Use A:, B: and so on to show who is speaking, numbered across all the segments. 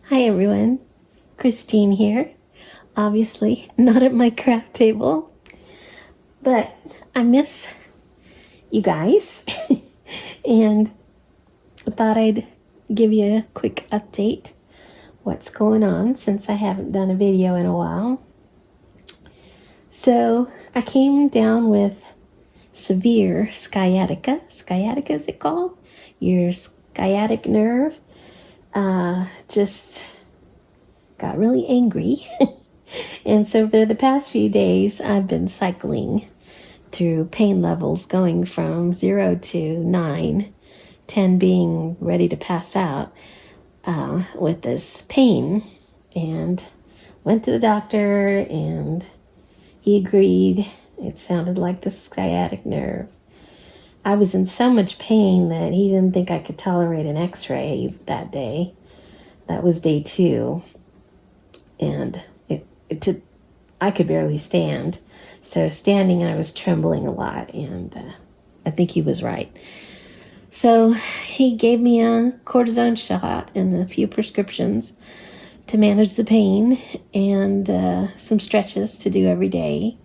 A: Hi everyone, Christine here. Obviously not at my craft table, but I miss you guys and I thought I'd give you a quick update what's going on since I haven't done a video in a while. So I came down with severe sciatica. Sciatica is it called? Your sciatic nerve. Just got really angry. And so for the past few days, I've been cycling through pain levels going from 0 to 9, 10 being ready to pass out with this pain. And went to the doctor and he agreed. It sounded like the sciatic nerve. I was in so much pain that he didn't think I could tolerate an x-ray that day. That was day 2. And I could barely stand. So standing, I was trembling a lot, and I think he was right. So he gave me a cortisone shot and a few prescriptions to manage the pain and some stretches to do every day,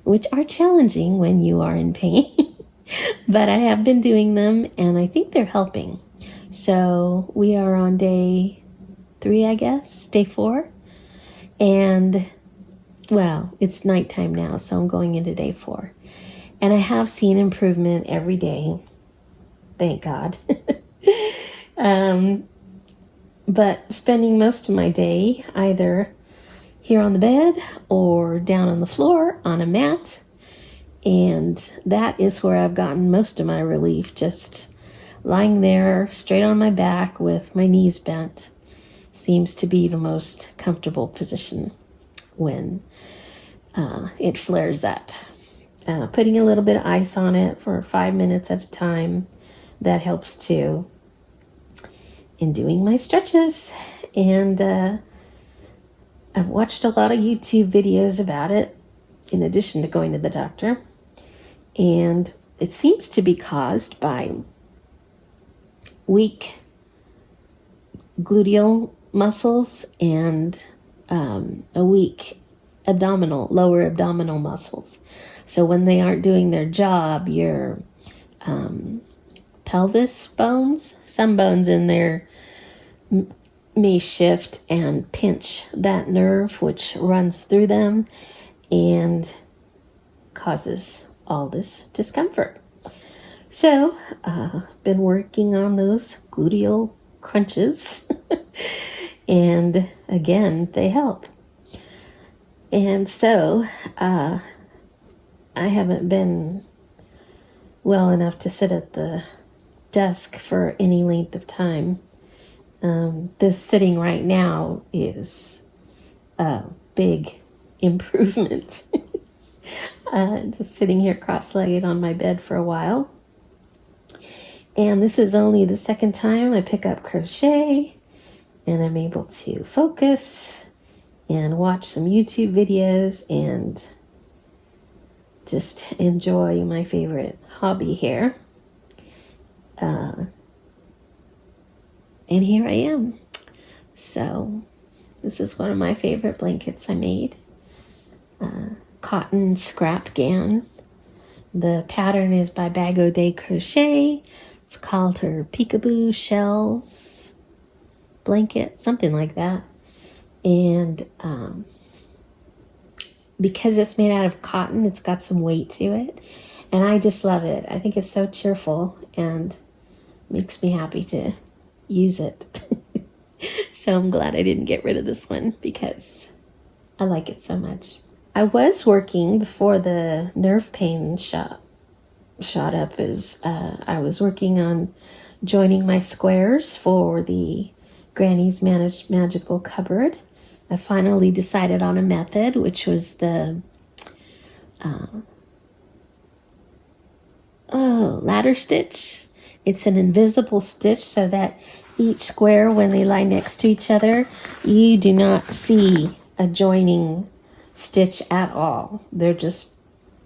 A: which are challenging when you are in pain. But I have been doing them, and I think they're helping. So we are on day 3, I guess, day 4. And, well, it's nighttime now, so I'm going into day 4. And I have seen improvement every day. Thank God. But spending most of my day either here on the bed or down on the floor on a mat. And that is where I've gotten most of my relief, just lying there straight on my back with my knees bent. Seems to be the most comfortable position when it flares up. Putting a little bit of ice on it for 5 minutes at a time, that helps too. And doing my stretches. And I've watched a lot of YouTube videos about it, in addition to going to the doctor. And it seems to be caused by weak gluteal muscles and a weak lower abdominal muscles. So when they aren't doing their job, your pelvis bones, some bones in there may shift and pinch that nerve which runs through them and causes all this discomfort. So been working on those gluteal crunches and again they help. And so I haven't been well enough to sit at the desk for any length of time. This sitting right now is a big improvement. Just sitting here cross-legged on my bed for a while. And this is only the second time I pick up crochet, and I'm able to focus and watch some YouTube videos and just enjoy my favorite hobby here. And here I am. So this is one of my favorite blankets I made. Cotton scrap gan. The pattern is by Bag O' Day Crochet. It's called her Peekaboo Shells blanket, something like that. And because it's made out of cotton, it's got some weight to it. And I just love it. I think it's so cheerful and makes me happy to use it. So I'm glad I didn't get rid of this one because I like it so much. I was working before the nerve pain shot up as I was working on joining my squares for the Granny's Magical Cupboard. I finally decided on a method, which was the ladder stitch. It's an invisible stitch so that each square, when they lie next to each other, you do not see a joining stitch at all. They're just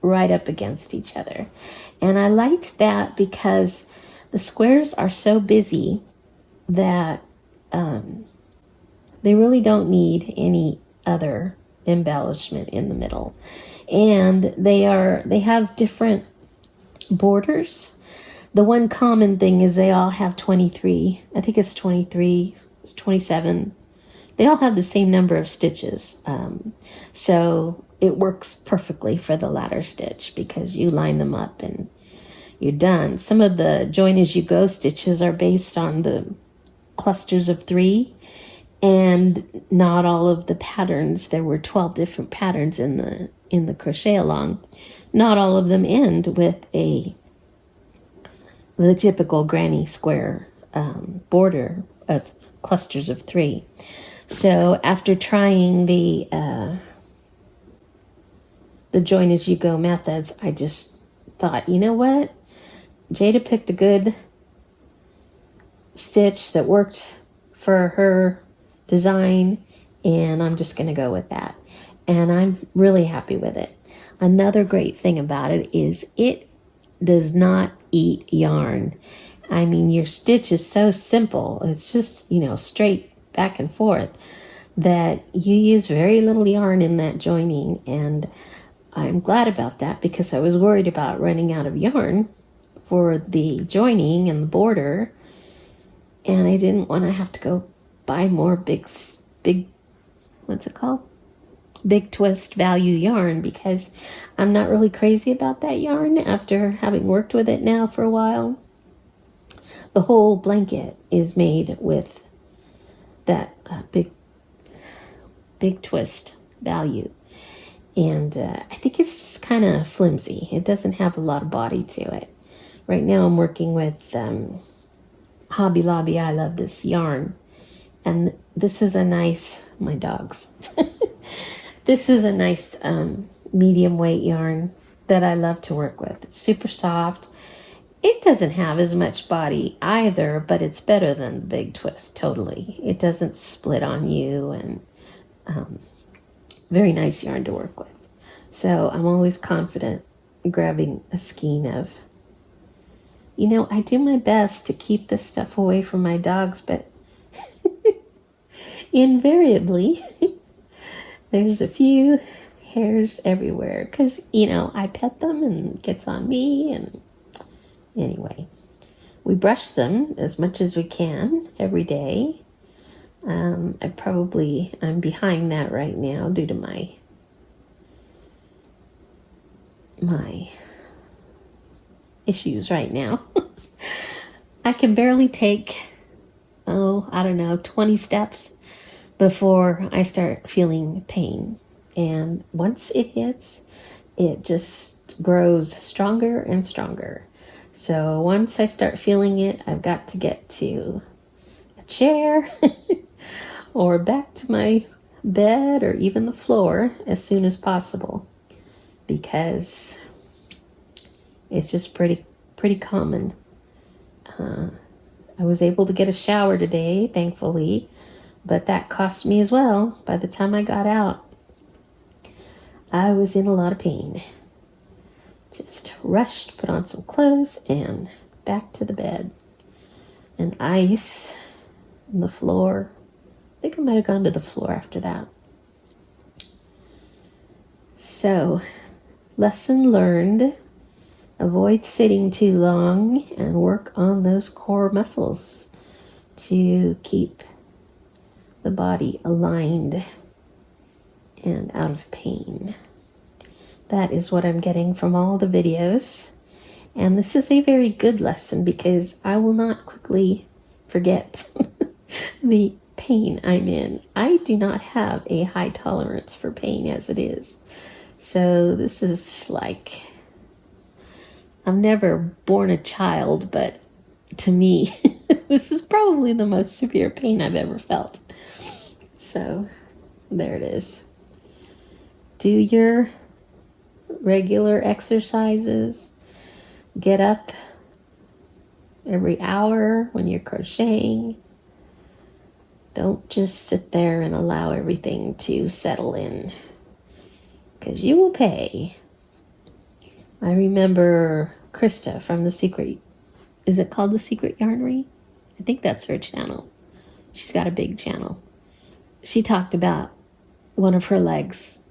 A: right up against each other. And I liked that because the squares are so busy that They really don't need any other embellishment in the middle. And they have different borders. The one common thing is they all have 23. I think it's 23, 27. They all have the same number of stitches. So it works perfectly for the ladder stitch because you line them up and you're done. Some of the join as you go stitches are based on the clusters of 3, and not all of the patterns. There were 12 different patterns in the crochet along. Not all of them end with the typical granny square border of clusters of 3. So after trying the join as you go methods, I just thought, you know what? Jada picked a good stitch that worked for her design, and I'm just going to go with that. And I'm really happy with it. Another great thing about it is it does not eat yarn. I mean, your stitch is so simple. It's just, straight back and forth, that you use very little yarn in that joining. And I'm glad about that because I was worried about running out of yarn for the joining and the border. And I didn't want to have to go buy more big, what's it called? Big twist value yarn, because I'm not really crazy about that yarn after having worked with it now for a while. The whole blanket is made with that big twist value, and I think it's just kind of flimsy. It doesn't have a lot of body to it. Right now I'm working with Hobby Lobby I Love This yarn, and this is a nice, my dogs this is a nice medium weight yarn that I love to work with. It's super soft. It doesn't have as much body either, but it's better than the big twist, totally. It doesn't split on you, and very nice yarn to work with. So I'm always confident grabbing a skein of, I do my best to keep this stuff away from my dogs, but invariably there's a few hairs everywhere because, I pet them and it gets on me. And anyway, we brush them as much as we can every day. I'm behind that right now due to my issues right now. I can barely take, 20 steps before I start feeling pain. And once it hits, it just grows stronger and stronger. So once I start feeling it, I've got to get to a chair or back to my bed or even the floor as soon as possible, because it's just pretty common. I was able to get a shower today, thankfully, but that cost me as well. By the time I got out, I was in a lot of pain. Just rushed, put on some clothes, and back to the bed. And ice on the floor. I think I might have gone to the floor after that. So, lesson learned. Avoid sitting too long and work on those core muscles to keep the body aligned and out of pain. That is what I'm getting from all the videos. And this is a very good lesson because I will not quickly forget the pain I'm in. I do not have a high tolerance for pain as it is. So this is like, I've never born a child, but to me, this is probably the most severe pain I've ever felt. So there it is. Do your regular exercises. Get up every hour when you're crocheting. Don't just sit there and allow everything to settle in, because you will pay. I remember Krista from The Secret, is it called The Secret Yarnery? I think that's her channel. She's got a big channel. she talked about one of her legs.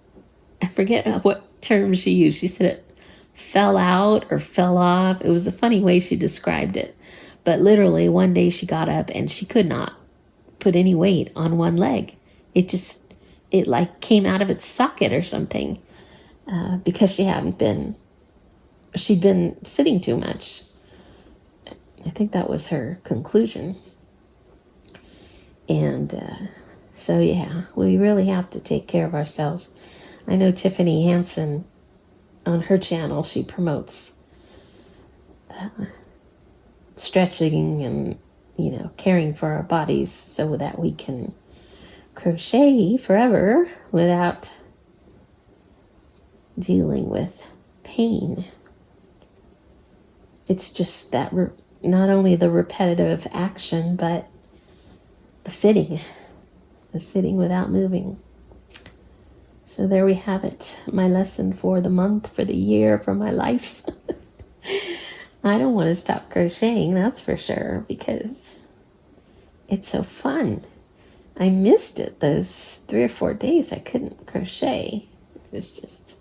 A: I forget what term she used. She said it fell out or fell off. It was a funny way she described it. But literally one day she got up and she could not put any weight on one leg. It like came out of its socket or something, because she'd been sitting too much. I think that was her conclusion. And so yeah, we really have to take care of ourselves. I know Tiffany Hansen, on her channel, she promotes stretching and, caring for our bodies so that we can crochet forever without dealing with pain. It's just that not only the repetitive action, but the sitting without moving. So there we have it, my lesson for the month, for the year, for my life. I don't want to stop crocheting, that's for sure, because it's so fun. I missed it those 3 or 4 days I couldn't crochet. It was just...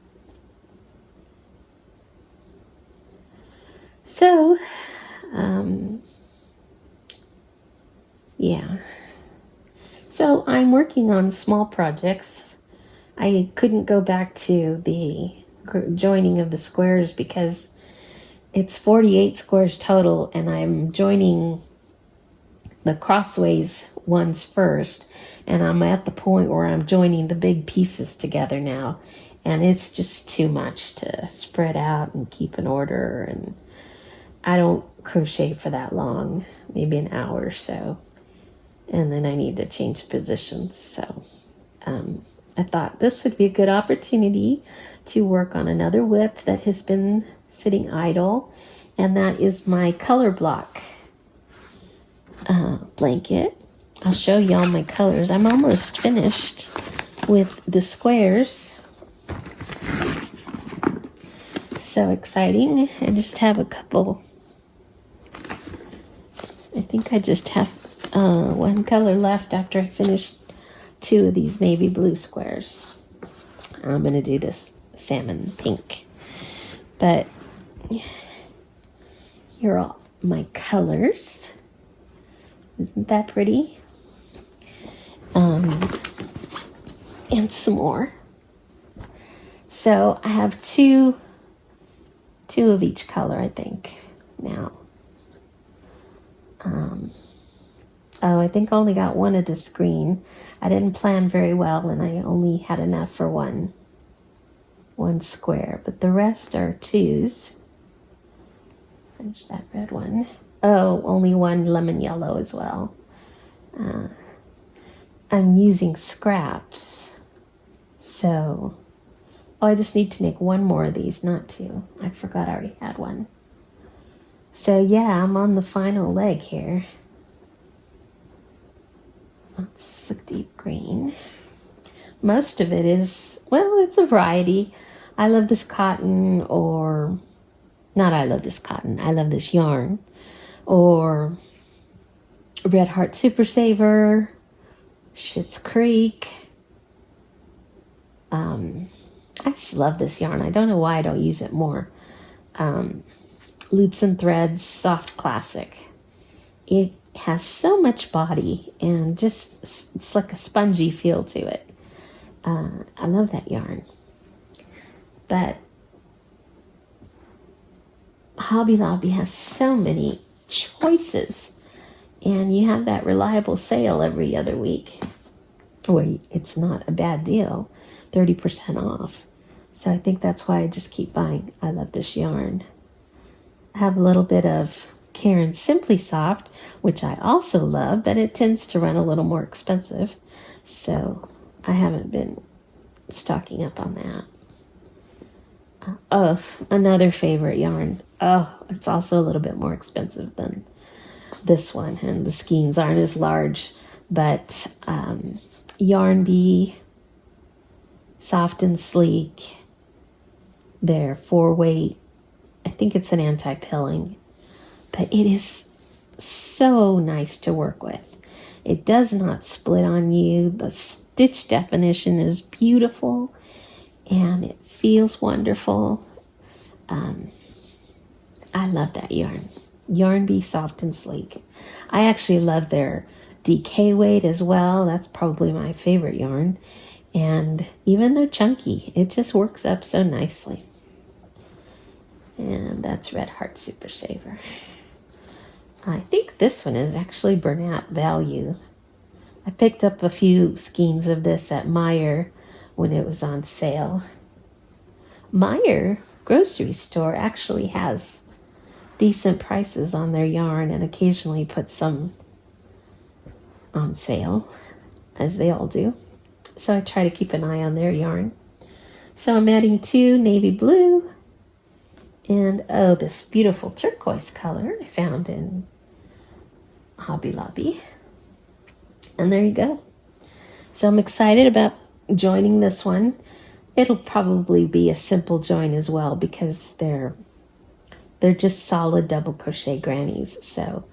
A: So, yeah. So I'm working on small projects. I couldn't go back to the joining of the squares because it's 48 squares total, and I'm joining the crossways ones first, and I'm at the point where I'm joining the big pieces together now, and it's just too much to spread out and keep in order, and I don't crochet for that long, maybe an hour or so, and then I need to change positions. So I thought this would be a good opportunity to work on another whip that has been sitting idle, and that is my color block blanket. I'll show y'all my colors. I'm almost finished with the squares. So exciting. I just have a couple. I think I just have one color left after I finish 2 of these navy blue squares. I'm going to do this salmon pink. But here are all my colors. Isn't that pretty? And some more. So I have two of each color, I think, now. I think I only got one of this green. I didn't plan very well, and I only had enough for one square, but the rest are 2s. There's that red one. Oh, only one lemon yellow as well. I'm using scraps, so I just need to make 1 more of these, not 2. I forgot I already had one. So yeah, I'm on the final leg here. That's a deep green. Most of it is, well, it's a variety. I love this cotton, or not I love this cotton, I love this yarn, or Red Heart Super Saver, Schitt's Creek. I just love this yarn. I don't know why I don't use it more. Loops and Threads Soft Classic. It has so much body and just, it's like a spongy feel to it. I love that yarn. But Hobby Lobby has so many choices, and you have that reliable sale every other week where it's not a bad deal, 30% off. So I think that's why I just keep buying. I love this yarn. I have a little bit of Karen Simply Soft, which I also love, but it tends to run a little more expensive, so I haven't been stocking up on that. Oh, another favorite yarn. Oh, it's also a little bit more expensive than this one, and the skeins aren't as large, but Yarn Bee, soft and sleek. They're 4-weight. I think it's an anti-pilling, but it is so nice to work with. It does not split on you. The stitch definition is beautiful and it feels wonderful. I love that yarn. Yarn Bee Soft and Sleek. I actually love their DK weight as well. That's probably my favorite yarn. And even though chunky, it just works up so nicely. And that's Red Heart Super Saver. I think this one is actually Bernat Value. I picked up a few skeins of this at Meijer when it was on sale. Meijer grocery store actually has decent prices on their yarn and occasionally puts some on sale, as they all do. So I try to keep an eye on their yarn. So I'm adding 2 navy blue and oh, this beautiful turquoise color I found in Hobby Lobby. And there you go. So I'm excited about joining this one. It'll probably be a simple join as well because they're just solid double crochet grannies. So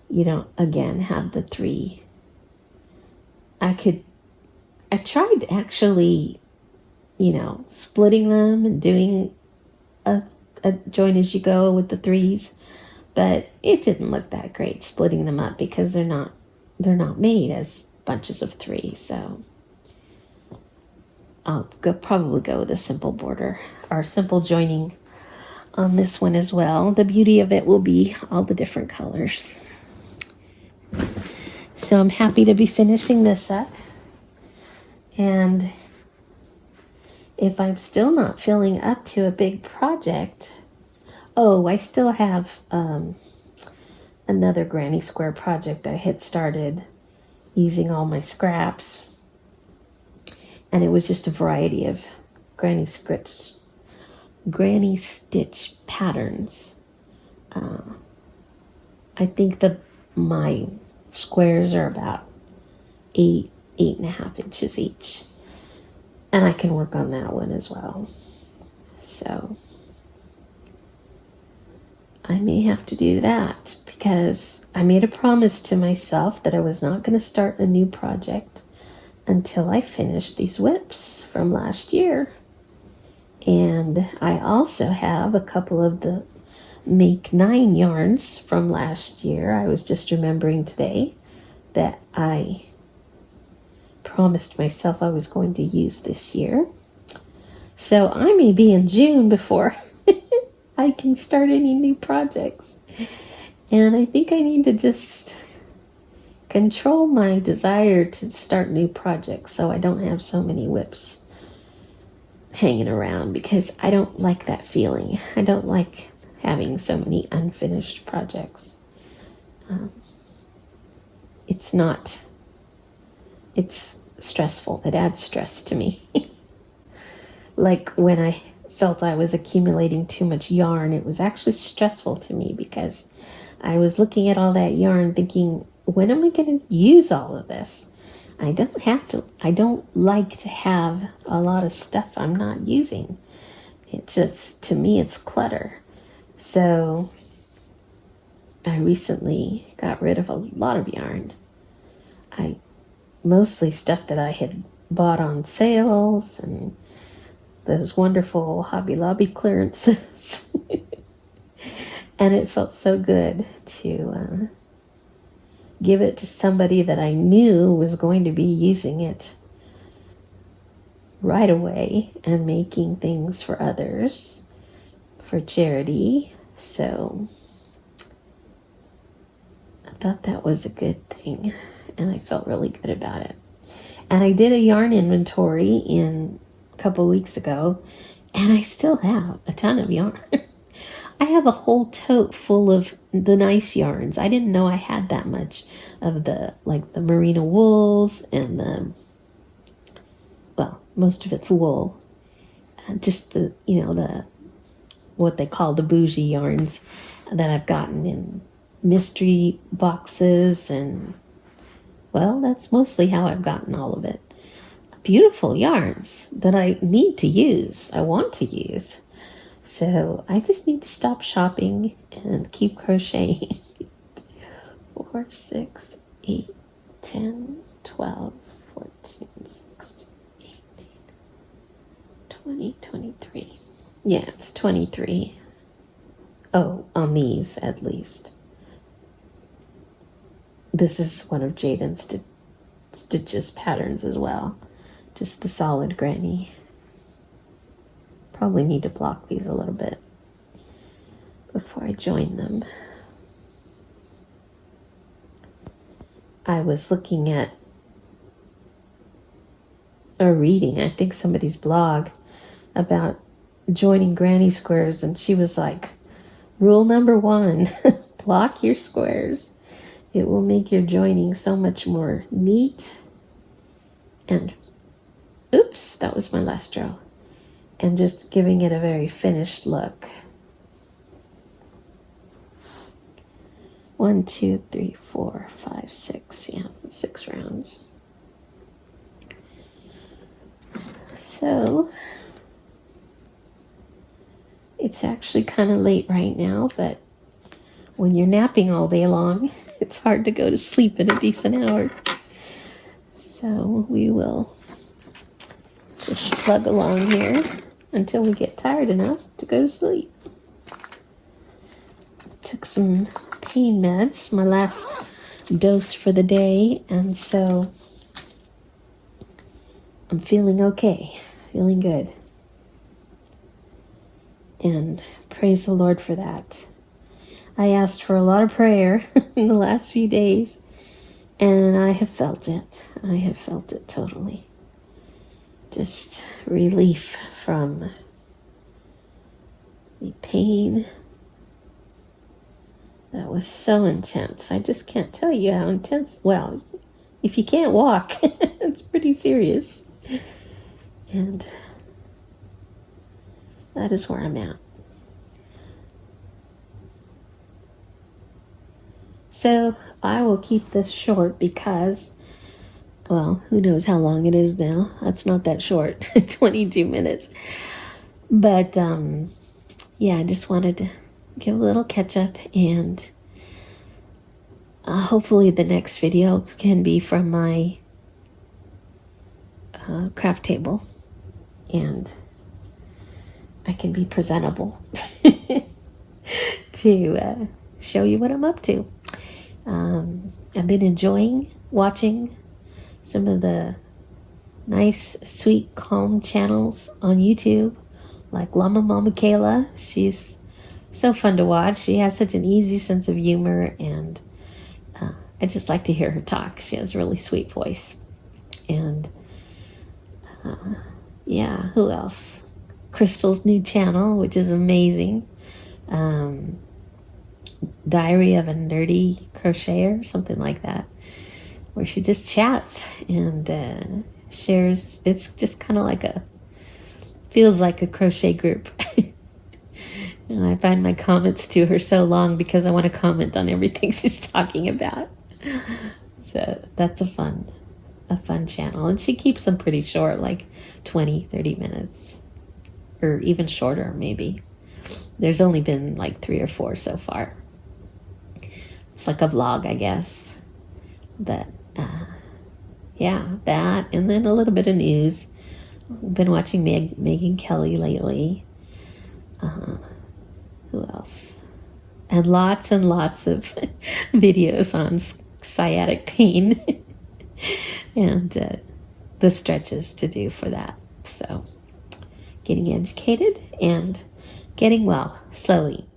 A: you don't, again, have the 3. I tried actually, splitting them and doing a join as you go with the 3s, but it didn't look that great splitting them up because they're not made as bunches of 3. So I'll probably go with a simple border or simple joining on this one as well. The beauty of it will be all the different colors. So I'm happy to be finishing this up. And if I'm still not feeling up to a big project, I still have another granny square project I had started using all my scraps. And it was just a variety of granny stitch patterns. I think my squares are about 8.5 inches each, and I can work on that one as well. So I may have to do that because I made a promise to myself that I was not going to start a new project until I finished these whips from last year. And I also have a couple of the Make 9 yarns from last year. I was just remembering today that I promised myself I was going to use this year. So I may be in June before I can start any new projects. And I think I need to just control my desire to start new projects so I don't have so many whips hanging around, because I don't like that feeling. I don't like having so many unfinished projects. It's stressful. It adds stress to me. Like when I felt I was accumulating too much yarn, it was actually stressful to me because I was looking at all that yarn thinking, when am I going to use all of this? I don't like to have a lot of stuff I'm not using. It just, to me, it's clutter. So I recently got rid of a lot of yarn. Mostly stuff that I had bought on sales and those wonderful Hobby Lobby clearances. And it felt so good to give it to somebody that I knew was going to be using it right away and making things for others for charity. So I thought that was a good thing, and I felt really good about it. And I did a yarn inventory a couple weeks ago, and I still have a ton of yarn. I have a whole tote full of the nice yarns. I didn't know I had that much of the merino wools and most of it's wool. Just the what they call the bougie yarns that I've gotten in mystery boxes, and that's mostly how I've gotten all of it. Beautiful yarns that I need to use, I want to use. So I just need to stop shopping and keep crocheting. 4, 6, 8, 10, 12, 14, 16, 18, 20, 23. Yeah, it's 23. Oh, on these at least. This is one of Jaden's stitches patterns as well. Just the solid granny. Probably need to block these a little bit before I join them. I was looking at or reading, I think, somebody's blog about joining granny squares, and she was like, rule number 1, block your squares. It will make your joining so much more neat. And oops, that was my last row. And just giving it a very finished look. 1, 2, 3, 4, 5, 6. Yeah, 6 rounds. So it's actually kind of late right now, but when you're napping all day long, it's hard to go to sleep in a decent hour. So we will just plug along here until we get tired enough to go to sleep. Took some pain meds, my last dose for the day, and so I'm feeling okay, feeling good. And praise the Lord for that. I asked for a lot of prayer in the last few days, and I have felt it. I have felt it totally. Just relief from the pain that was so intense. I just can't tell you how intense. Well, if you can't walk, it's pretty serious. And that is where I'm at. So I will keep this short because, well, who knows how long it is now. That's not that short, 22 minutes. But yeah, I just wanted to give a little catch up, and hopefully the next video can be from my craft table, and I can be presentable to show you what I'm up to. I've been enjoying watching some of the nice, sweet, calm channels on YouTube, like Llama Mama Kayla. She's so fun to watch. She has such an easy sense of humor, and I just like to hear her talk. She has a really sweet voice. And yeah, who else? Crystal's new channel, which is amazing. Diary of a Nerdy Crocheter, something like that, where she just chats and shares. It's just kind of feels like a crochet group. And I find my comments to her so long because I want to comment on everything she's talking about. So that's a fun channel. And she keeps them pretty short, like 20, 30 minutes, or even shorter maybe. There's only been like 3 or 4 so far. It's like a vlog, I guess. But yeah, that, and then a little bit of news. I've been watching Megyn Kelly lately. Who else? And lots of videos on sciatic pain and the stretches to do for that. So getting educated and getting well slowly.